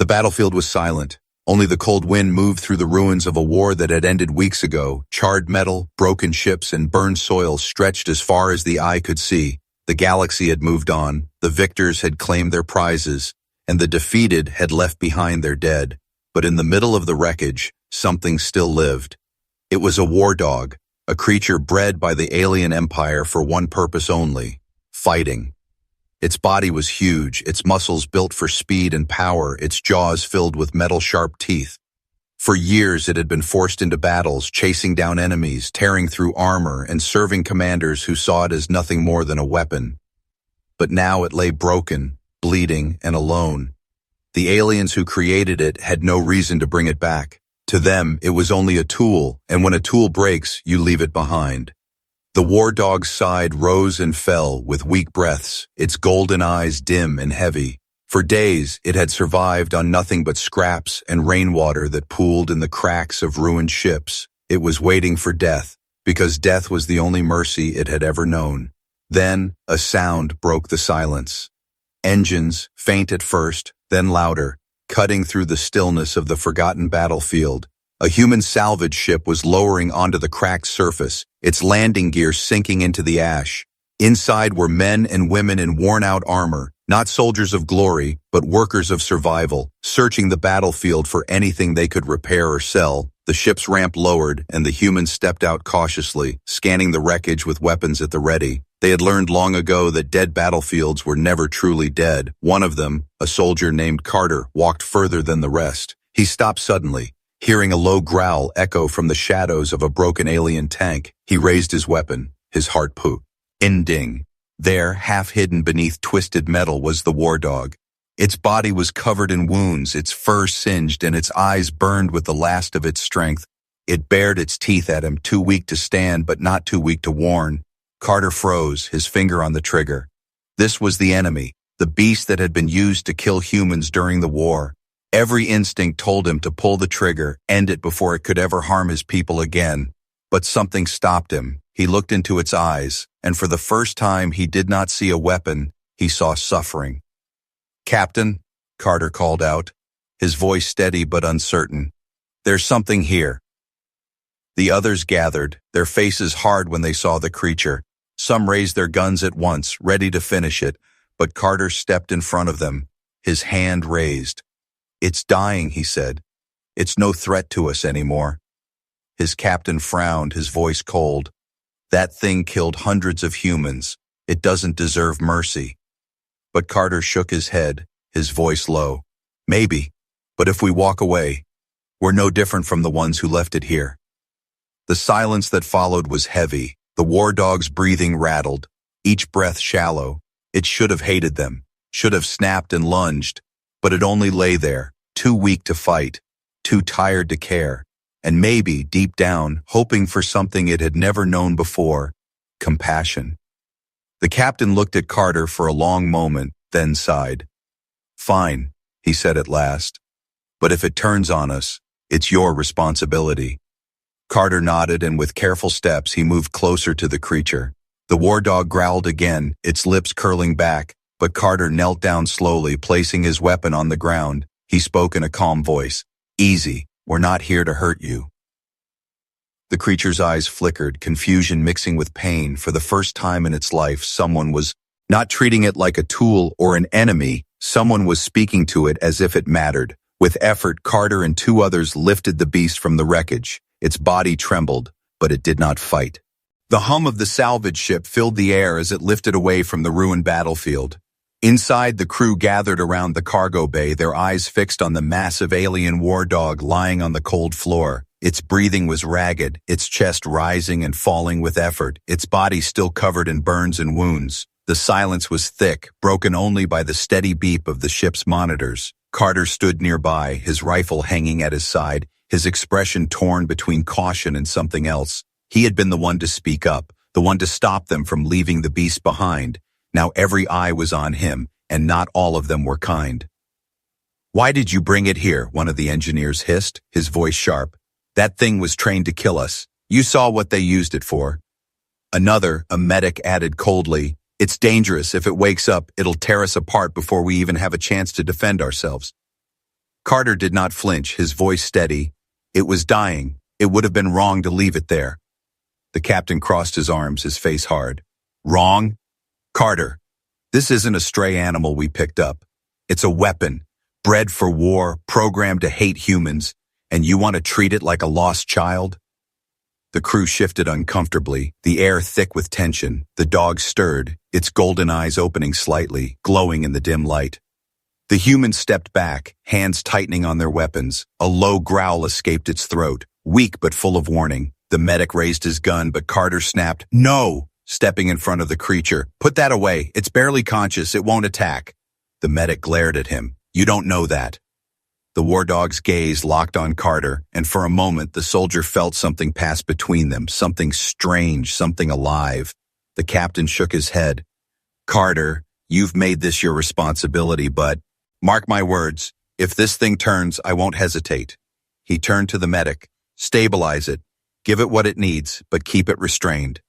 battlefield was silent. Only the cold wind moved through the ruins of a war that had ended weeks ago. Charred metal, broken ships, and burned soil stretched as far as the eye could see. The galaxy had moved on, the victors had claimed their prizes, and the defeated had left behind their dead. But in the middle of the wreckage, something still lived. It was a war dog, a creature bred by the alien empire for one purpose only: fighting. Its body was huge, its muscles built for speed and power, its jaws filled with metal-sharp teeth. For years it had been forced into battles, chasing down enemies, tearing through armor, and serving commanders who saw it as nothing more than a weapon. But now it lay broken, bleeding, and alone. The aliens who created it had no reason to bring it back. To them, it was only a tool, and when a tool breaks, you leave it behind. The war dog's side rose and fell with weak breaths, its golden eyes dim and heavy. For days, it had survived on nothing but scraps and rainwater that pooled in the cracks of ruined ships. It was waiting for death, because death was the only mercy it had ever known. Then, a sound broke the silence. Engines, faint at first, then louder, cutting through the stillness of the forgotten battlefield. A human salvage ship was lowering onto the cracked surface, its landing gear sinking into the ash. Inside were men and women in worn-out armor, not soldiers of glory, but workers of survival, searching the battlefield for anything they could repair or sell. The ship's ramp lowered, and the humans stepped out cautiously, scanning the wreckage with weapons at the ready. They had learned long ago that dead battlefields were never truly dead. One of them, a soldier named Carter, walked further than the rest. He stopped suddenly. Hearing a low growl echo from the shadows of a broken alien tank, he raised his weapon, his heart pooped. Ending. There, half hidden beneath twisted metal, was the war dog. Its body was covered in wounds, its fur singed, and its eyes burned with the last of its strength. It bared its teeth at him, too weak to stand but not too weak to warn. Carter froze, his finger on the trigger. This was the enemy, the beast that had been used to kill humans during the war. Every instinct told him to pull the trigger, end it before it could ever harm his people again. But something stopped him. He looked into its eyes, and for the first time he did not see a weapon, he saw suffering. "Captain," Carter called out, his voice steady but uncertain. "There's something here." The others gathered, their faces hard when they saw the creature. Some raised their guns at once, ready to finish it, but Carter stepped in front of them, his hand raised. "It's dying," he said. "It's no threat to us anymore." His captain frowned, his voice cold. "That thing killed hundreds of humans. It doesn't deserve mercy." But Carter shook his head, his voice low. "Maybe, but if we walk away, we're no different from the ones who left it here." The silence that followed was heavy. The war dog's breathing rattled, each breath shallow. It should have hated them, should have snapped and lunged, but it only lay there, too weak to fight, too tired to care, and maybe, deep down, hoping for something it had never known before: compassion. The captain looked at Carter for a long moment, then sighed. "Fine," he said at last. "But if it turns on us, it's your responsibility." Carter nodded, and with careful steps he moved closer to the creature. The war dog growled again, its lips curling back, but Carter knelt down slowly, placing his weapon on the ground. He spoke in a calm voice. "Easy, we're not here to hurt you." The creature's eyes flickered, confusion mixing with pain. For the first time in its life, someone was not treating it like a tool or an enemy. Someone was speaking to it as if it mattered. With effort, Carter and two others lifted the beast from the wreckage. Its body trembled, but it did not fight. The hum of the salvage ship filled the air as it lifted away from the ruined battlefield. Inside, the crew gathered around the cargo bay, their eyes fixed on the massive alien war dog lying on the cold floor. Its breathing was ragged, its chest rising and falling with effort, its body still covered in burns and wounds. The silence was thick, broken only by the steady beep of the ship's monitors. Carter stood nearby, his rifle hanging at his side, his expression torn between caution and something else. He had been the one to speak up, the one to stop them from leaving the beast behind. Now every eye was on him, and not all of them were kind. "Why did you bring it here?" one of the engineers hissed, his voice sharp. "That thing was trained to kill us. You saw what they used it for." Another, a medic, added coldly, "It's dangerous. If it wakes up, it'll tear us apart before we even have a chance to defend ourselves." Carter did not flinch, his voice steady. It was dying. It would have been wrong to leave it there. The captain crossed his arms, his face hard. Wrong? Carter, this isn't a stray animal we picked up. It's a weapon, bred for war, programmed to hate humans, and you want to treat it like a lost child? The crew shifted uncomfortably, the air thick with tension. The dog stirred, its golden eyes opening slightly, glowing in the dim light. The humans stepped back, hands tightening on their weapons. A low growl escaped its throat, weak but full of warning. The medic raised his gun, but Carter snapped, "No!" stepping in front of the creature. "Put that away. It's barely conscious. It won't attack." The medic glared at him. "You don't know that." The war dog's gaze locked on Carter, and for a moment the soldier felt something pass between them, something strange, something alive. The captain shook his head. "Carter, you've made this your responsibility, but mark my words, if this thing turns, I won't hesitate." He turned to the medic. "Stabilize it. Give it what it needs, but keep it restrained."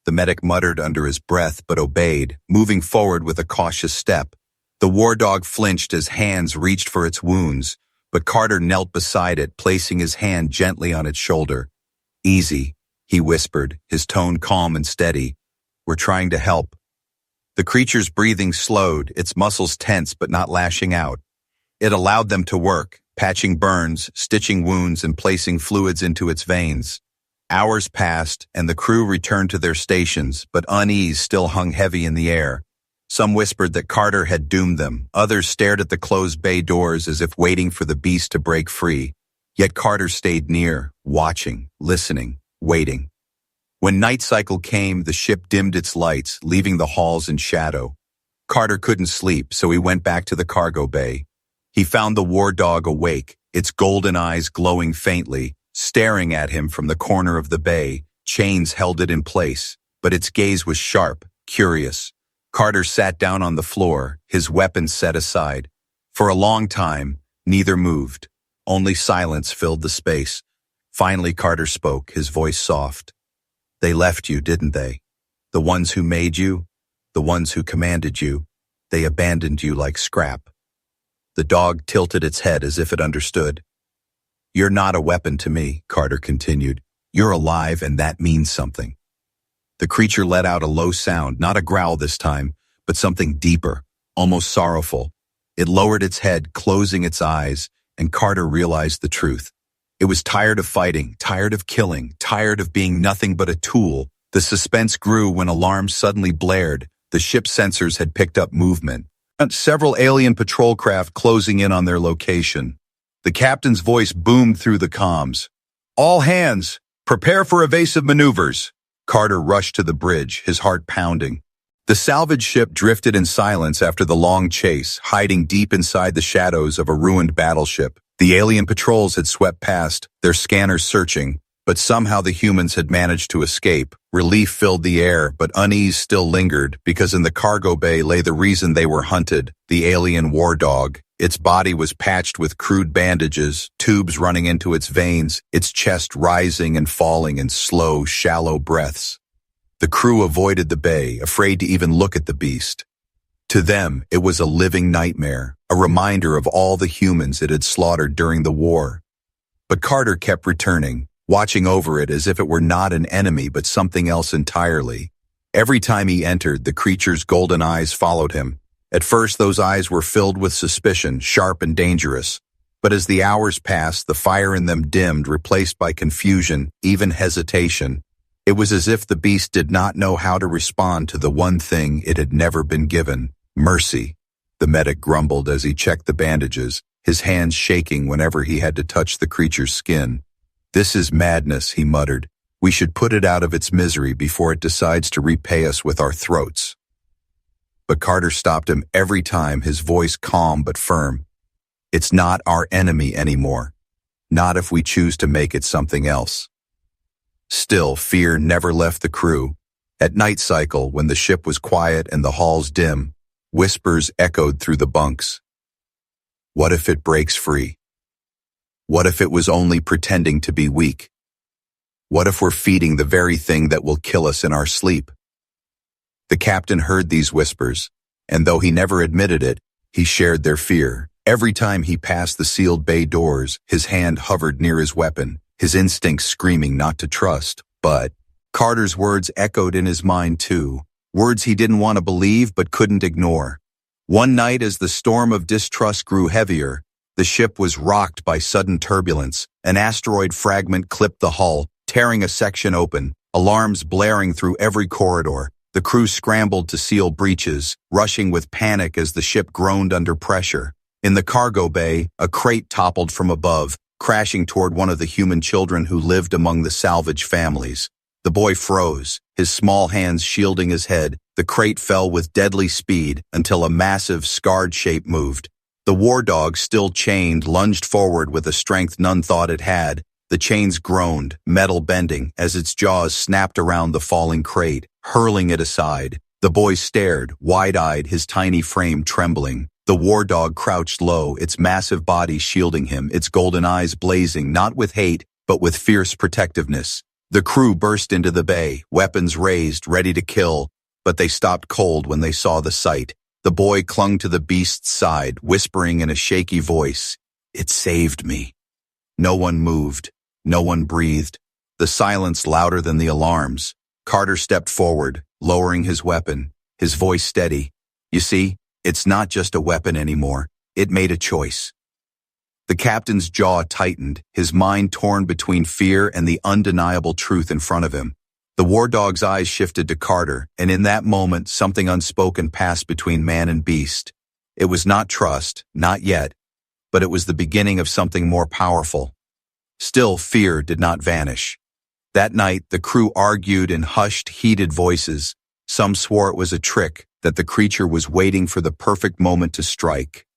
The medic muttered under his breath but obeyed, moving forward with a cautious step. The war dog flinched as hands reached for its wounds, but Carter knelt beside it, placing his hand gently on its shoulder. "Easy," he whispered, his tone calm and steady. "We're trying to help." The creature's breathing slowed, its muscles tense but not lashing out. It allowed them to work, patching burns, stitching wounds, and placing fluids into its veins. Hours passed, and the crew returned to their stations, but unease still hung heavy in the air. Some whispered that Carter had doomed them. Others stared at the closed bay doors as if waiting for the beast to break free. Yet Carter stayed near, watching, listening, waiting. When night cycle came, the ship dimmed its lights, leaving the halls in shadow. Carter couldn't sleep, so he went back to the cargo bay. He found the war dog awake, its golden eyes glowing faintly, staring at him from the corner of the bay. Chains held it in place, but its gaze was sharp, curious. Carter sat down on the floor, his weapon set aside. For a long time, neither moved. Only silence filled the space. Finally, Carter spoke, his voice soft. "They left you, didn't they? The ones who made you, the ones who commanded you, they abandoned you like scrap." The dog tilted its head as if it understood. "You're not a weapon to me," Carter continued. "You're alive, and that means something." The creature let out a low sound, not a growl this time, but something deeper, almost sorrowful. It lowered its head, closing its eyes, and Carter realized the truth. It was tired of fighting, tired of killing, tired of being nothing but a tool. The suspense grew when alarms suddenly blared. The ship's sensors had picked up movement. Several alien patrol craft closing in on their location. The captain's voice boomed through the comms. "All hands, prepare for evasive maneuvers." Carter rushed to the bridge, his heart pounding. The salvage ship drifted in silence after the long chase, hiding deep inside the shadows of a ruined battleship. The alien patrols had swept past, their scanners searching, but somehow the humans had managed to escape. Relief filled the air, but unease still lingered, because in the cargo bay lay the reason they were hunted, the alien war dog. Its body was patched with crude bandages, tubes running into its veins, its chest rising and falling in slow, shallow breaths. The crew avoided the bay, afraid to even look at the beast. To them, it was a living nightmare, a reminder of all the humans it had slaughtered during the war. But Carter kept returning, watching over it as if it were not an enemy but something else entirely. Every time he entered, the creature's golden eyes followed him. At first, those eyes were filled with suspicion, sharp and dangerous. But as the hours passed, the fire in them dimmed, replaced by confusion, even hesitation. It was as if the beast did not know how to respond to the one thing it had never been given: mercy. The medic grumbled as he checked the bandages, his hands shaking whenever he had to touch the creature's skin. "This is madness," he muttered. "We should put it out of its misery before it decides to repay us with our throats." But Carter stopped him every time, his voice calm but firm. "It's not our enemy anymore. Not if we choose to make it something else." Still, fear never left the crew. At night cycle, when the ship was quiet and the halls dim, whispers echoed through the bunks. What if it breaks free? What if it was only pretending to be weak? What if we're feeding the very thing that will kill us in our sleep? The captain heard these whispers, and though he never admitted it, he shared their fear. Every time he passed the sealed bay doors, his hand hovered near his weapon, his instincts screaming not to trust. But Carter's words echoed in his mind too, words he didn't want to believe but couldn't ignore. One night, as the storm of distrust grew heavier, the ship was rocked by sudden turbulence. An asteroid fragment clipped the hull, tearing a section open, alarms blaring through every corridor. The crew scrambled to seal breaches, rushing with panic as the ship groaned under pressure. In the cargo bay, a crate toppled from above, crashing toward one of the human children who lived among the salvage families. The boy froze, his small hands shielding his head. The crate fell with deadly speed until a massive, scarred shape moved. The war dog, still chained, lunged forward with a strength none thought it had. The chains groaned, metal bending, as its jaws snapped around the falling crate, hurling it aside. The boy stared, wide-eyed, his tiny frame trembling. The war dog crouched low, its massive body shielding him, its golden eyes blazing, not with hate, but with fierce protectiveness. The crew burst into the bay, weapons raised, ready to kill, but they stopped cold when they saw the sight. The boy clung to the beast's side, whispering in a shaky voice, "It saved me." No one moved. No one breathed. The silence louder than the alarms. Carter stepped forward, lowering his weapon, his voice steady. "You see, it's not just a weapon anymore. It made a choice." The captain's jaw tightened, his mind torn between fear and the undeniable truth in front of him. The war dog's eyes shifted to Carter, and in that moment something unspoken passed between man and beast. It was not trust, not yet, but it was the beginning of something more powerful. Still, fear did not vanish. That night, the crew argued in hushed, heated voices. Some swore it was a trick, that the creature was waiting for the perfect moment to strike.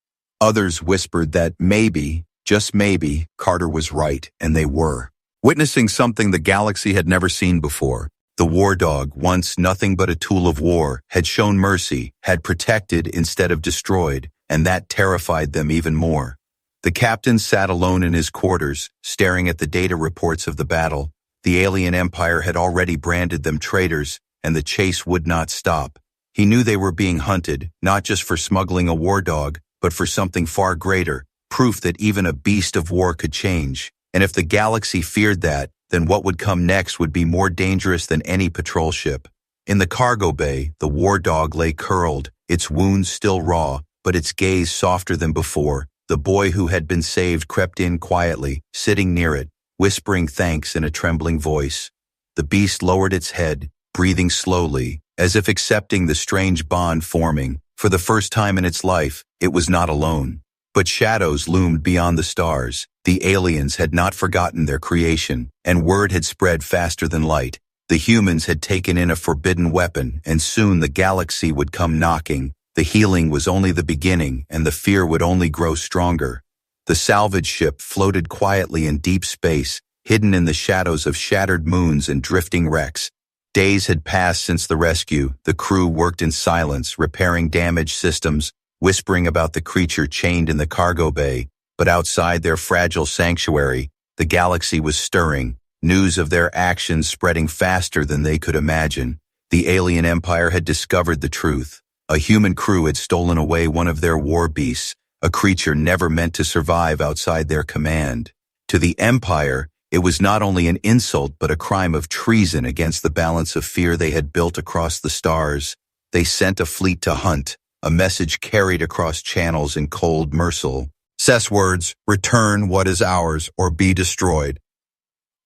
Others whispered that maybe, just maybe, Carter was right, and they were. Witnessing something the galaxy had never seen before, the war dog, once nothing but a tool of war, had shown mercy, had protected instead of destroyed, and that terrified them even more. The captain sat alone in his quarters, staring at the data reports of the battle. The alien empire had already branded them traitors, and the chase would not stop. He knew they were being hunted, not just for smuggling a war dog, but for something far greater, proof that even a beast of war could change. And if the galaxy feared that, then what would come next would be more dangerous than any patrol ship. In the cargo bay, the war dog lay curled, its wounds still raw, but its gaze softer than before. The boy who had been saved crept in quietly, sitting near it, whispering thanks in a trembling voice. The beast lowered its head, breathing slowly, as if accepting the strange bond forming. For the first time in its life, it was not alone. But shadows loomed beyond the stars. The aliens had not forgotten their creation, and word had spread faster than light. The humans had taken in a forbidden weapon, and soon the galaxy would come knocking. The healing was only the beginning, and the fear would only grow stronger. The salvage ship floated quietly in deep space, hidden in the shadows of shattered moons and drifting wrecks. Days had passed since the rescue. The crew worked in silence, repairing damaged systems, whispering about the creature chained in the cargo bay. But outside their fragile sanctuary, the galaxy was stirring, news of their actions spreading faster than they could imagine. The alien empire had discovered the truth. A human crew had stolen away one of their war beasts, a creature never meant to survive outside their command. To the empire, it was not only an insult but a crime of treason against the balance of fear they had built across the stars. They sent a fleet to hunt, a message carried across channels in cold mercil. Cess words, return what is ours or be destroyed.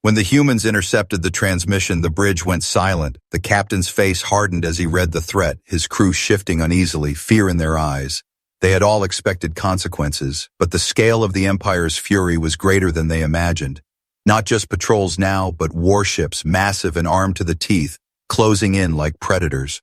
When the humans intercepted the transmission, the bridge went silent. The captain's face hardened as he read the threat, his crew shifting uneasily, fear in their eyes. They had all expected consequences, but the scale of the Empire's fury was greater than they imagined. Not just patrols now, but warships, massive and armed to the teeth, closing in like predators.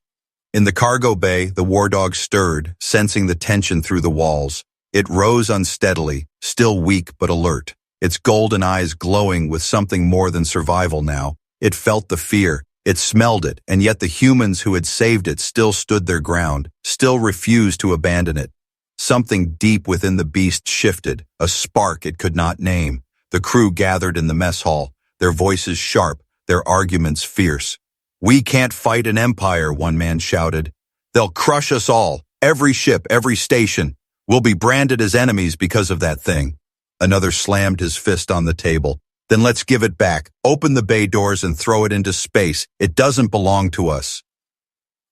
In the cargo bay, the war dog stirred, sensing the tension through the walls. It rose unsteadily, still weak but alert, its golden eyes glowing with something more than survival now. It felt the fear, it smelled it, and yet the humans who had saved it still stood their ground, still refused to abandon it. Something deep within the beast shifted, a spark it could not name. The crew gathered in the mess hall, their voices sharp, their arguments fierce. "We can't fight an empire," one man shouted. "They'll crush us all, every ship, every station. We'll be branded as enemies because of that thing. Another slammed his fist on the table. Then let's give it back. Open the bay doors and throw it into space. It doesn't belong to us.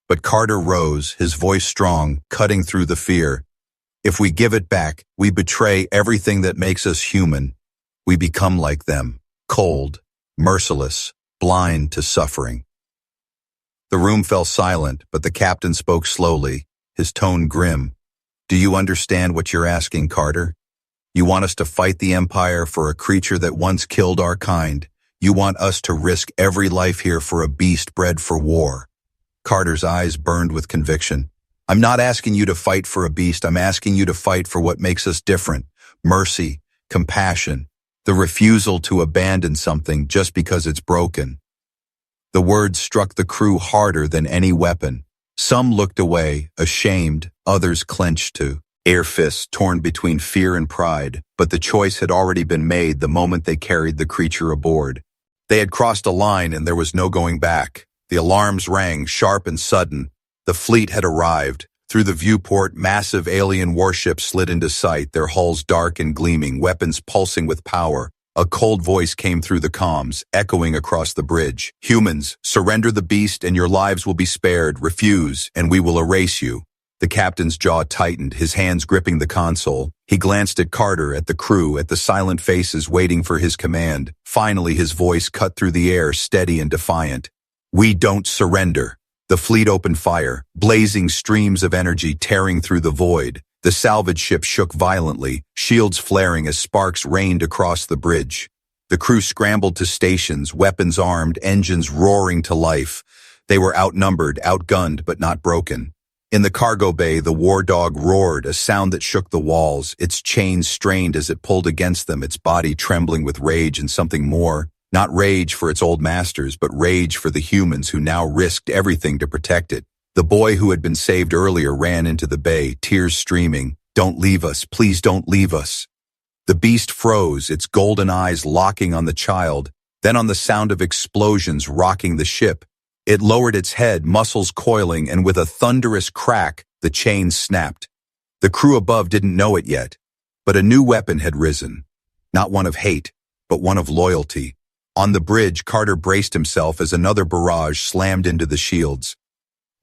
But Carter rose, his voice strong, cutting through the fear. If we give it back, we betray everything that makes us human. We become like them, cold, merciless, blind to suffering. The room fell silent, but the captain spoke slowly, his tone grim. Do you understand what you're asking, Carter? You want us to fight the Empire for a creature that once killed our kind. You want us to risk every life here for a beast bred for war. Carter's eyes burned with conviction. I'm not asking you to fight for a beast. I'm asking you to fight for what makes us different. Mercy, compassion, the refusal to abandon something just because it's broken. The words struck the crew harder than any weapon. Some looked away, ashamed, others clenched too. Air fists torn between fear and pride, but the choice had already been made the moment they carried the creature aboard. They had crossed a line and there was no going back. The alarms rang, sharp and sudden. The fleet had arrived. Through the viewport, massive alien warships slid into sight, their hulls dark and gleaming, weapons pulsing with power. A cold voice came through the comms, echoing across the bridge. Humans, surrender the beast and your lives will be spared. Refuse, and we will erase you. The captain's jaw tightened, his hands gripping the console. He glanced at Carter, at the crew, at the silent faces waiting for his command. Finally, his voice cut through the air, steady and defiant. We don't surrender. The fleet opened fire, blazing streams of energy tearing through the void. The salvage ship shook violently, shields flaring as sparks rained across the bridge. The crew scrambled to stations, weapons armed, engines roaring to life. They were outnumbered, outgunned, but not broken. In the cargo bay, the war dog roared, a sound that shook the walls, its chains strained as it pulled against them, its body trembling with rage and something more. Not rage for its old masters, but rage for the humans who now risked everything to protect it. The boy who had been saved earlier ran into the bay, tears streaming. Don't leave us, please don't leave us. The beast froze, its golden eyes locking on the child, then on the sound of explosions rocking the ship. It lowered its head, muscles coiling, and with a thunderous crack, the chains snapped. The crew above didn't know it yet, but a new weapon had risen. Not one of hate, but one of loyalty. On the bridge, Carter braced himself as another barrage slammed into the shields.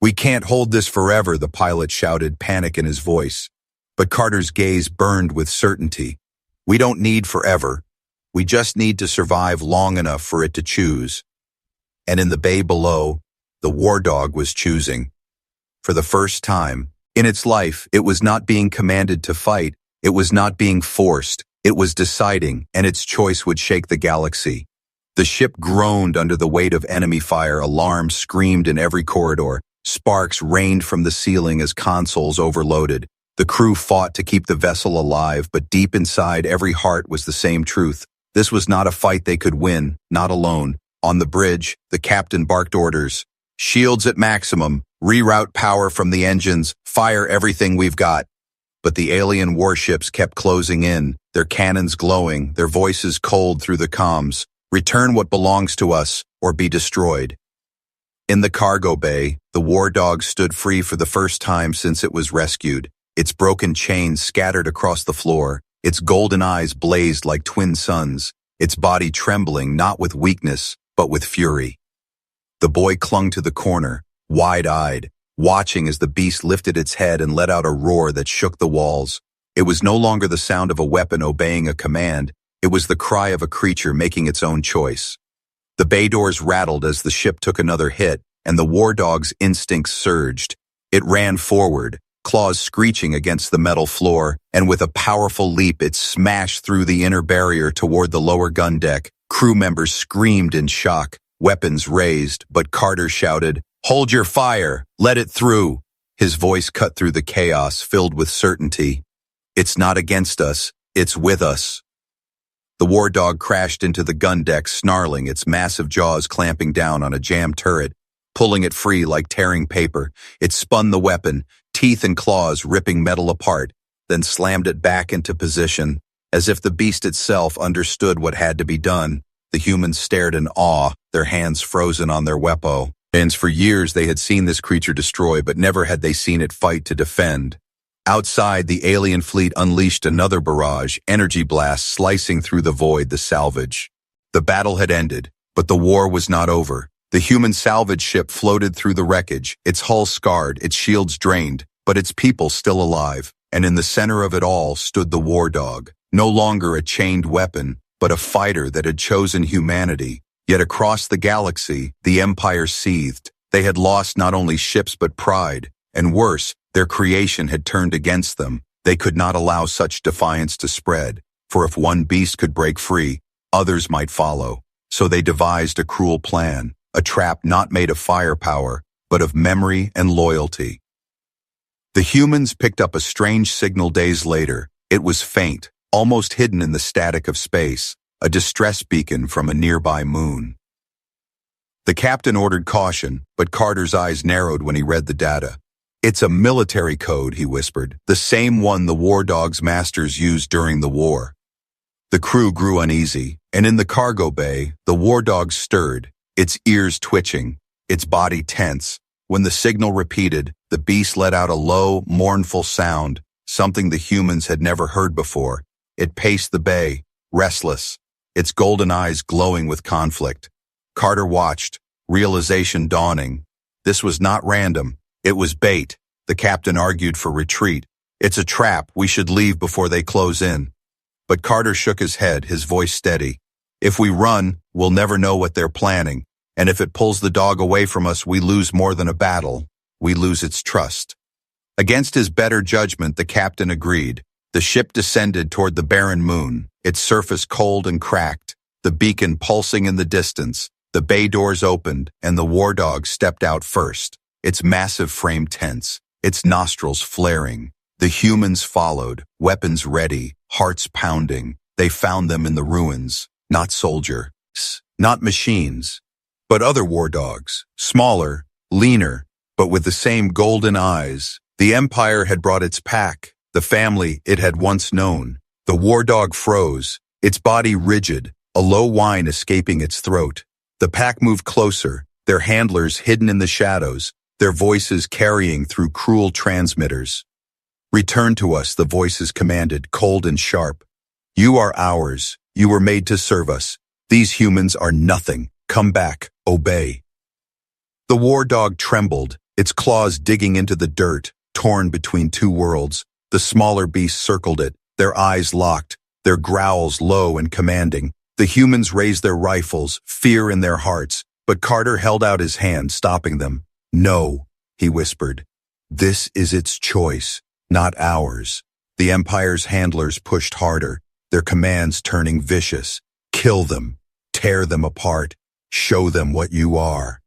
We can't hold this forever, the pilot shouted, panic in his voice. But Carter's gaze burned with certainty. We don't need forever. We just need to survive long enough for it to choose. And in the bay below, the war dog was choosing. For the first time in its life, it was not being commanded to fight. It was not being forced. It was deciding, and its choice would shake the galaxy. The ship groaned under the weight of enemy fire. Alarms screamed in every corridor. Sparks rained from the ceiling as consoles overloaded. The crew fought to keep the vessel alive, but deep inside every heart was the same truth. This was not a fight they could win, not alone. On the bridge, the captain barked orders. Shields at maximum, reroute power from the engines, fire everything we've got. But the alien warships kept closing in, their cannons glowing, their voices cold through the comms. Return what belongs to us, or be destroyed. In the cargo bay, the war dog stood free for the first time since it was rescued. Its broken chains scattered across the floor, its golden eyes blazed like twin suns, its body trembling not with weakness, but with fury. The boy clung to the corner, wide-eyed, watching as the beast lifted its head and let out a roar that shook the walls. It was no longer the sound of a weapon obeying a command, it was the cry of a creature making its own choice. The bay doors rattled as the ship took another hit, and the war dog's instincts surged. It ran forward, claws screeching against the metal floor, and with a powerful leap it smashed through the inner barrier toward the lower gun deck. Crew members screamed in shock, weapons raised, but Carter shouted, "Hold your fire! Let it through!" His voice cut through the chaos, filled with certainty. It's not against us, it's with us. The war dog crashed into the gun deck, snarling, its massive jaws clamping down on a jammed turret, pulling it free like tearing paper. It spun the weapon, teeth and claws ripping metal apart, then slammed it back into position. As if the beast itself understood what had to be done, the humans stared in awe, their hands frozen on their weapons. For years they had seen this creature destroy, but never had they seen it fight to defend. Outside, the alien fleet unleashed another barrage, energy blasts slicing through the void, the salvage. The battle had ended, but the war was not over. The human salvage ship floated through the wreckage, its hull scarred, its shields drained, but its people still alive. And in the center of it all stood the war dog, no longer a chained weapon, but a fighter that had chosen humanity. Yet across the galaxy, the Empire seethed. They had lost not only ships but pride, and worse, their creation had turned against them. They could not allow such defiance to spread, for if one beast could break free, others might follow. So they devised a cruel plan, a trap not made of firepower, but of memory and loyalty. The humans picked up a strange signal days later. It was faint, almost hidden in the static of space, a distress beacon from a nearby moon. The captain ordered caution, but Carter's eyes narrowed when he read the data. "It's a military code," he whispered, "the same one the war dog's masters used during the war." The crew grew uneasy, and in the cargo bay, the war dog stirred, its ears twitching, its body tense. When the signal repeated, the beast let out a low, mournful sound, something the humans had never heard before. It paced the bay, restless, its golden eyes glowing with conflict. Carter watched, realization dawning. This was not random. It was bait. The captain argued for retreat. "It's a trap. We should leave before they close in." But Carter shook his head, his voice steady. "If we run, we'll never know what they're planning. And if it pulls the dog away from us, we lose more than a battle. We lose its trust." Against his better judgment, the captain agreed. The ship descended toward the barren moon, its surface cold and cracked, the beacon pulsing in the distance. The bay doors opened, and the war dog stepped out first, its massive frame tense, its nostrils flaring. The humans followed, weapons ready, hearts pounding. They found them in the ruins, not soldiers, not machines, but other war dogs, smaller, leaner, but with the same golden eyes. The Empire had brought its pack, the family it had once known. The war dog froze, its body rigid, a low whine escaping its throat. The pack moved closer, their handlers hidden in the shadows, their voices carrying through cruel transmitters. "Return to us," the voices commanded, cold and sharp. "You are ours. You were made to serve us. These humans are nothing. Come back. Obey." The war dog trembled, its claws digging into the dirt, torn between two worlds. The smaller beasts circled it, their eyes locked, their growls low and commanding. The humans raised their rifles, fear in their hearts, but Carter held out his hand, stopping them. "No," he whispered. "This is its choice, not ours." The Empire's handlers pushed harder, their commands turning vicious. "Kill them, tear them apart, show them what you are."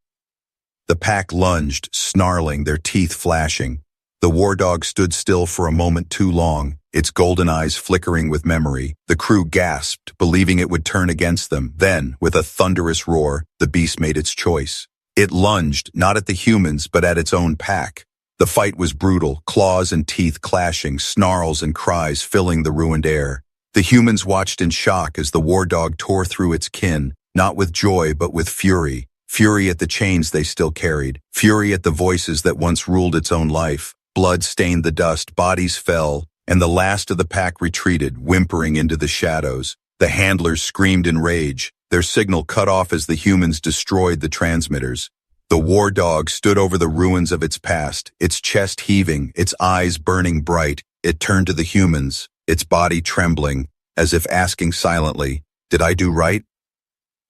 The pack lunged, snarling, their teeth flashing. The war dog stood still for a moment too long, its golden eyes flickering with memory. The crew gasped, believing it would turn against them. Then, with a thunderous roar, the beast made its choice. It lunged, not at the humans, but at its own pack. The fight was brutal, claws and teeth clashing, snarls and cries filling the ruined air. The humans watched in shock as the war dog tore through its kin, not with joy but with fury. Fury at the chains they still carried, fury at the voices that once ruled its own life. Blood stained the dust, bodies fell, and the last of the pack retreated, whimpering into the shadows. The handlers screamed in rage, their signal cut off as the humans destroyed the transmitters. The war dog stood over the ruins of its past, its chest heaving, its eyes burning bright. It turned to the humans, its body trembling, as if asking silently, "Did I do right?"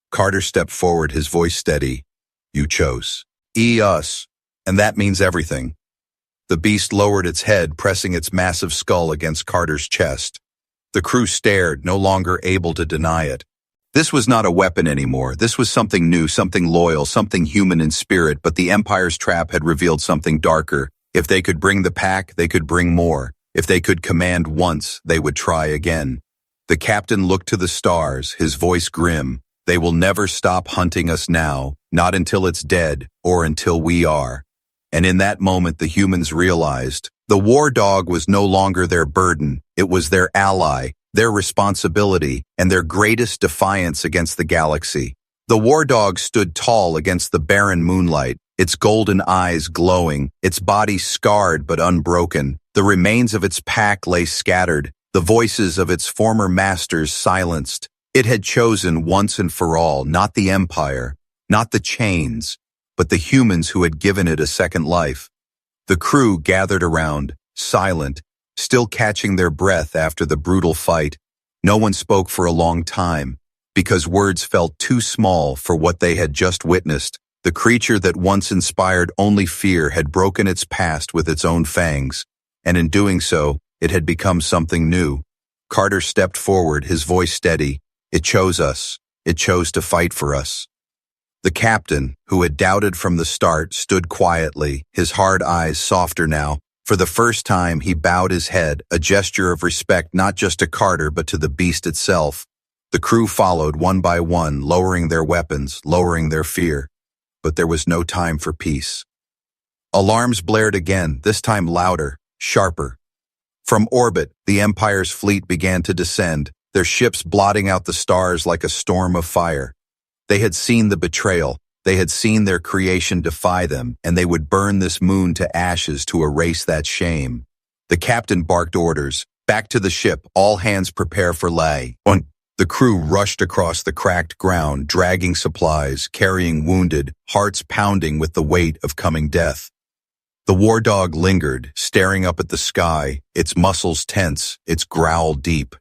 Carter stepped forward, his voice steady. "You chose. Us. And that means everything." The beast lowered its head, pressing its massive skull against Carter's chest. The crew stared, no longer able to deny it. This was not a weapon anymore. This was something new, something loyal, something human in spirit, but the Empire's trap had revealed something darker. If they could bring the pack, they could bring more. If they could command once, they would try again. The captain looked to the stars, his voice grim. "They will never stop hunting us now, not until it's dead, or until we are." And in that moment, the humans realized the war dog was no longer their burden. It was their ally, their responsibility, and their greatest defiance against the galaxy. The war dog stood tall against the barren moonlight, its golden eyes glowing, its body scarred but unbroken. The remains of its pack lay scattered, the voices of its former masters silenced. It had chosen once and for all not the Empire, not the chains, but the humans who had given it a second life. The crew gathered around, silent, still catching their breath after the brutal fight. No one spoke for a long time, because words felt too small for what they had just witnessed. The creature that once inspired only fear had broken its past with its own fangs, and in doing so, it had become something new. Carter stepped forward, his voice steady. It chose us. It chose to fight for us. The captain, who had doubted from the start, stood quietly, his hard eyes softer now. For the first time, he bowed his head, a gesture of respect not just to Carter but to the beast itself. The crew followed one by one, lowering their weapons, lowering their fear. But there was no time for peace. Alarms blared again, this time louder, sharper. From orbit, the Empire's fleet began to descend, their ships blotting out the stars like a storm of fire. They had seen the betrayal, they had seen their creation defy them, and they would burn this moon to ashes to erase that shame. The captain barked orders, back to the ship, all hands prepare for lay. The crew rushed across the cracked ground, dragging supplies, carrying wounded, hearts pounding with the weight of coming death. The war dog lingered, staring up at the sky, its muscles tense, its growl deep.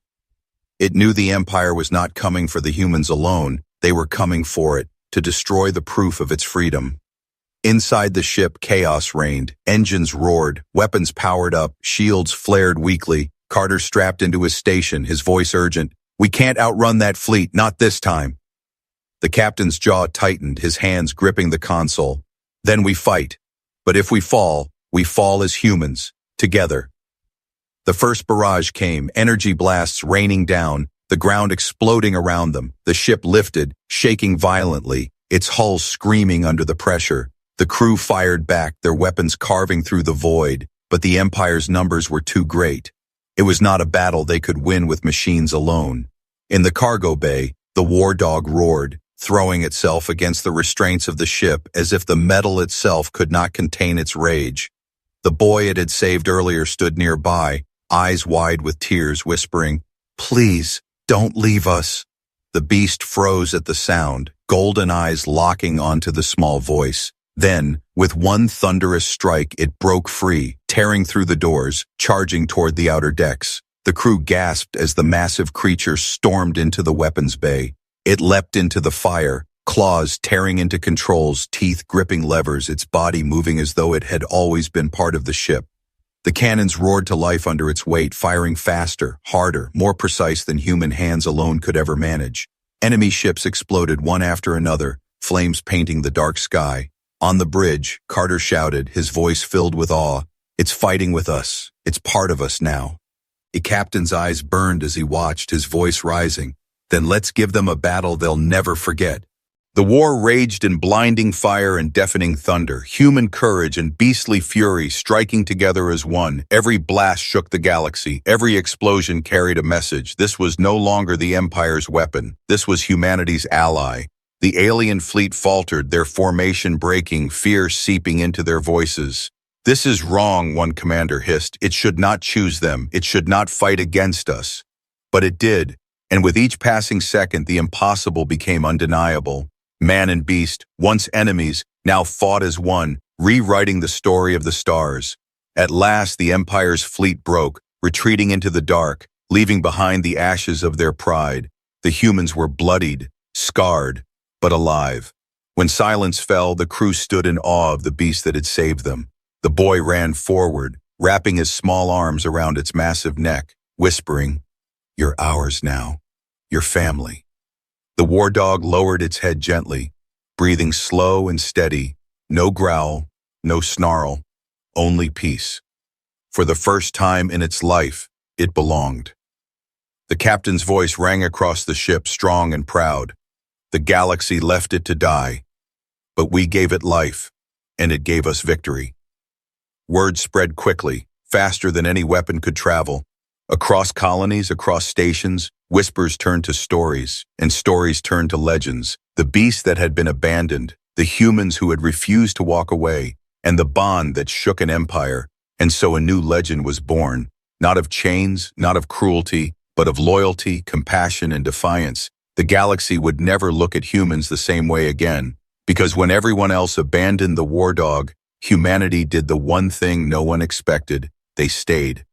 It knew the Empire was not coming for the humans alone, they were coming for it, to destroy the proof of its freedom. Inside the ship, chaos reigned, engines roared, weapons powered up, shields flared weakly. Carter strapped into his station, his voice urgent. "We can't outrun that fleet, not this time." The captain's jaw tightened, his hands gripping the console. "Then we fight. But if we fall as humans, together." The first barrage came, energy blasts raining down, the ground exploding around them. The ship lifted, shaking violently, its hull screaming under the pressure. The crew fired back, their weapons carving through the void, but the Empire's numbers were too great. It was not a battle they could win with machines alone. In the cargo bay, the war dog roared, throwing itself against the restraints of the ship as if the metal itself could not contain its rage. The boy it had saved earlier stood nearby, eyes wide with tears, whispering, "Please, don't leave us." The beast froze at the sound, golden eyes locking onto the small voice. Then, with one thunderous strike, it broke free, tearing through the doors, charging toward the outer decks. The crew gasped as the massive creature stormed into the weapons bay. It leapt into the fire, claws tearing into controls, teeth gripping levers, its body moving as though it had always been part of the ship. The cannons roared to life under its weight, firing faster, harder, more precise than human hands alone could ever manage. Enemy ships exploded one after another, flames painting the dark sky. On the bridge, Carter shouted, his voice filled with awe, "It's fighting with us. It's part of us now." The captain's eyes burned as he watched, his voice rising. "Then let's give them a battle they'll never forget." The war raged in blinding fire and deafening thunder, human courage and beastly fury striking together as one. Every blast shook the galaxy, every explosion carried a message. This was no longer the Empire's weapon. This was humanity's ally. The alien fleet faltered, their formation breaking, fear seeping into their voices. "This is wrong," one commander hissed. "It should not choose them. It should not fight against us." But it did, and with each passing second, the impossible became undeniable. Man and beast, once enemies, now fought as one, rewriting the story of the stars. At last, the Empire's fleet broke, retreating into the dark, leaving behind the ashes of their pride. The humans were bloodied, scarred, but alive. When silence fell, the crew stood in awe of the beast that had saved them. The boy ran forward, wrapping his small arms around its massive neck, whispering, "You're ours now. Your family." The war dog lowered its head gently, breathing slow and steady, no growl, no snarl, only peace. For the first time in its life, it belonged. The captain's voice rang across the ship, strong and proud. The galaxy left it to die, but we gave it life, and it gave us victory. Word spread quickly, faster than any weapon could travel. Across colonies, across stations, whispers turned to stories, and stories turned to legends. The beast that had been abandoned, the humans who had refused to walk away, and the bond that shook an empire. And so a new legend was born, not of chains, not of cruelty, but of loyalty, compassion, and defiance. The galaxy would never look at humans the same way again, because when everyone else abandoned the war dog, humanity did the one thing no one expected: they stayed.